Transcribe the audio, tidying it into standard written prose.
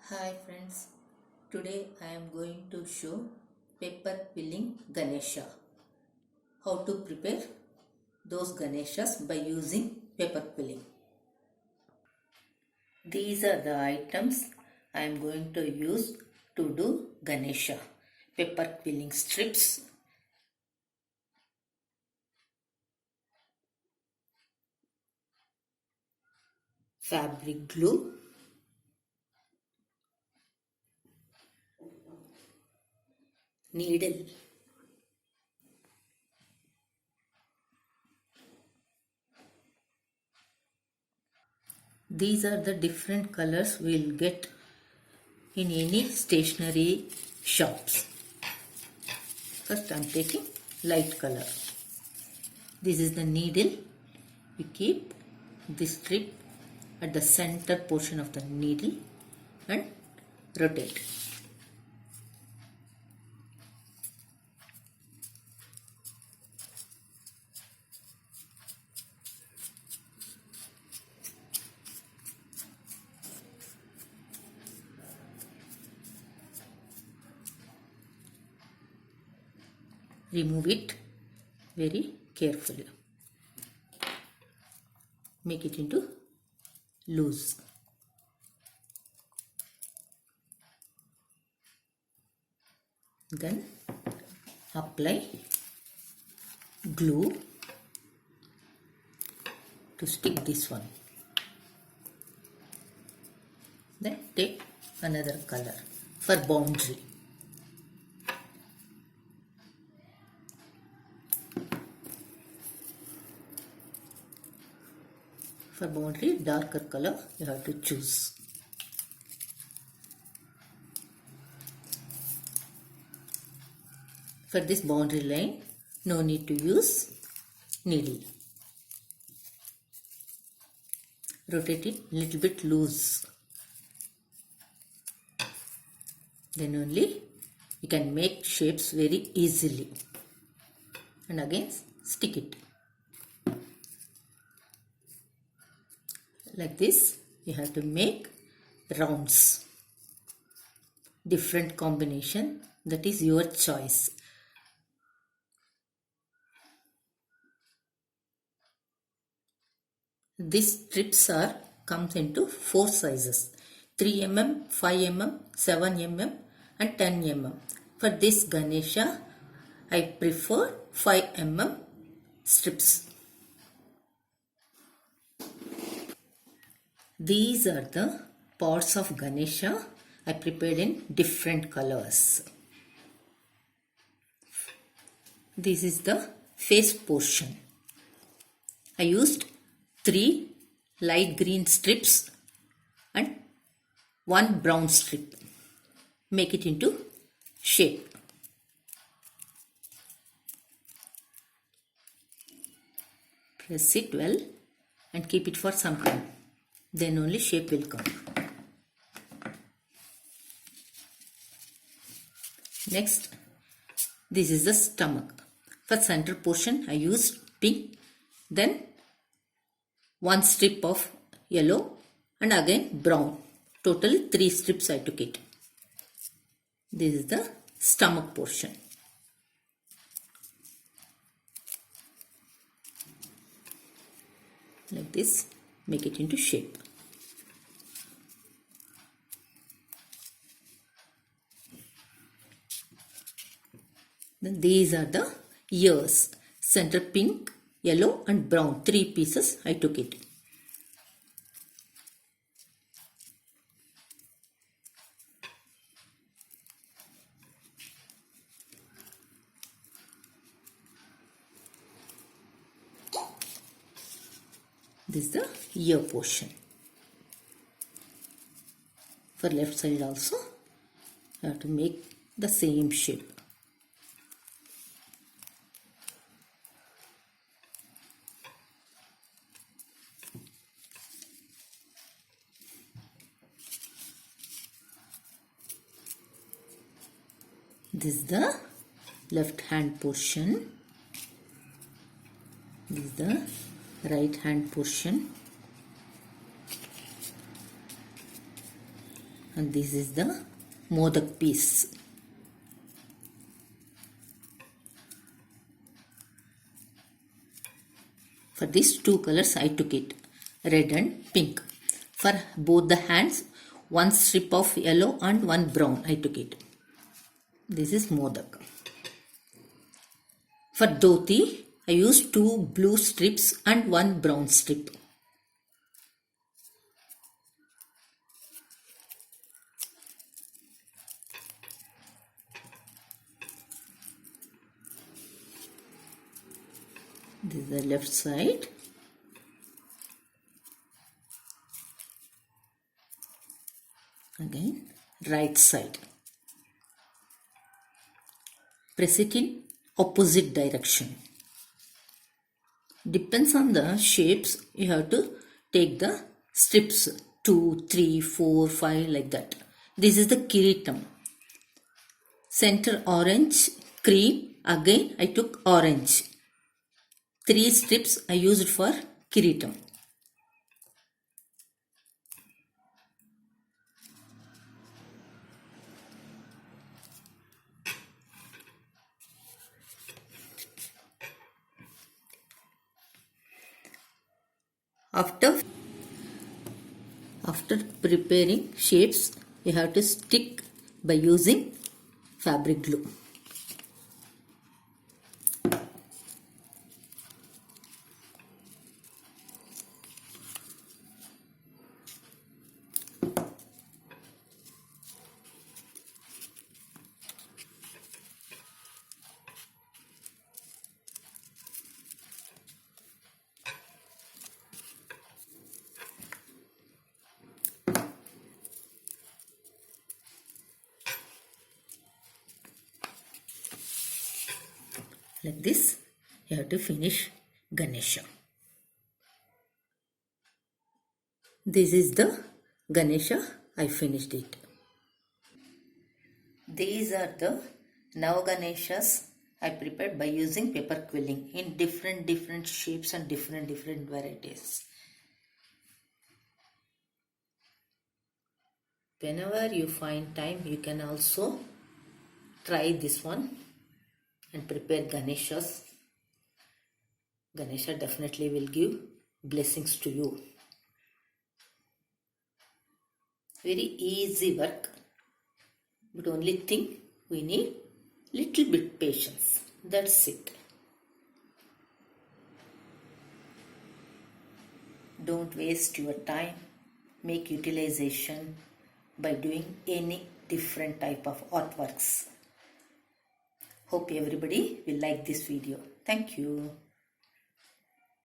Hi friends, today I am going to show paper filling Ganesha. How to prepare those Ganeshas by using paper filling. These are the items I am going to use to do Ganesha. Paper filling strips, fabric glue, needle, these are the different colors we will get in any stationery shops. First I am taking light color. This is the needle. We keep this strip at the center portion of the needle and rotate. Remove it very carefully. Make it into loose. Then apply glue to stick this one. Then take another color for boundary. For boundary, darker color you have to choose. For this boundary line, no need to use needle. Rotate it little bit loose. Then only you can make shapes very easily. And again stick it. Like this you have to make rounds. Different combination, that is your choice. These strips comes into 4 sizes: 3 mm, 5 mm, 7 mm and 10 mm. For this Ganesha, I prefer 5 mm strips. These are the parts of Ganesha I prepared in different colors. This is the face portion. I used 3 light green strips and 1 brown strip. Make it into shape. Press it well and keep it for some time. Then only shape will come. Next, this is the stomach. For center portion I used pink, then 1 strip of yellow and again brown. Total 3 strips I took it. This is the stomach portion. Like this, make it into shape. Then these are the ears. Center pink, yellow and brown. 3 pieces I took it. This is the ear portion. For left side also, I have to make the same shape. This is the left hand portion. This is the right hand portion. And this is the modak piece. For these two colors I took it, red and pink. For both the hands, one strip of yellow and one brown I took it. This is modak. For dhoti, I used 2 blue strips and 1 brown strip. This is the left side. Again, right side. Press it in opposite direction. Depends on the shapes, you have to take the strips 2, 3, 4, 5 like that. This is the kiritam. Center orange, cream, again I took orange. 3 strips I used for kiritam. After preparing shapes, you have to stick by using fabric glue. Like this, you have to finish Ganesha. This is the Ganesha, I finished it. These are the Navaganeshas I prepared by using paper quilling in different shapes and different varieties. Whenever you find time, you can also try this one and prepare Ganeshas. Ganesha definitely will give blessings to you. Very easy work, but only thing we need little bit patience. That's it. Don't waste your time. Make utilization by doing any different type of artworks. Hope everybody will like this video. Thank you.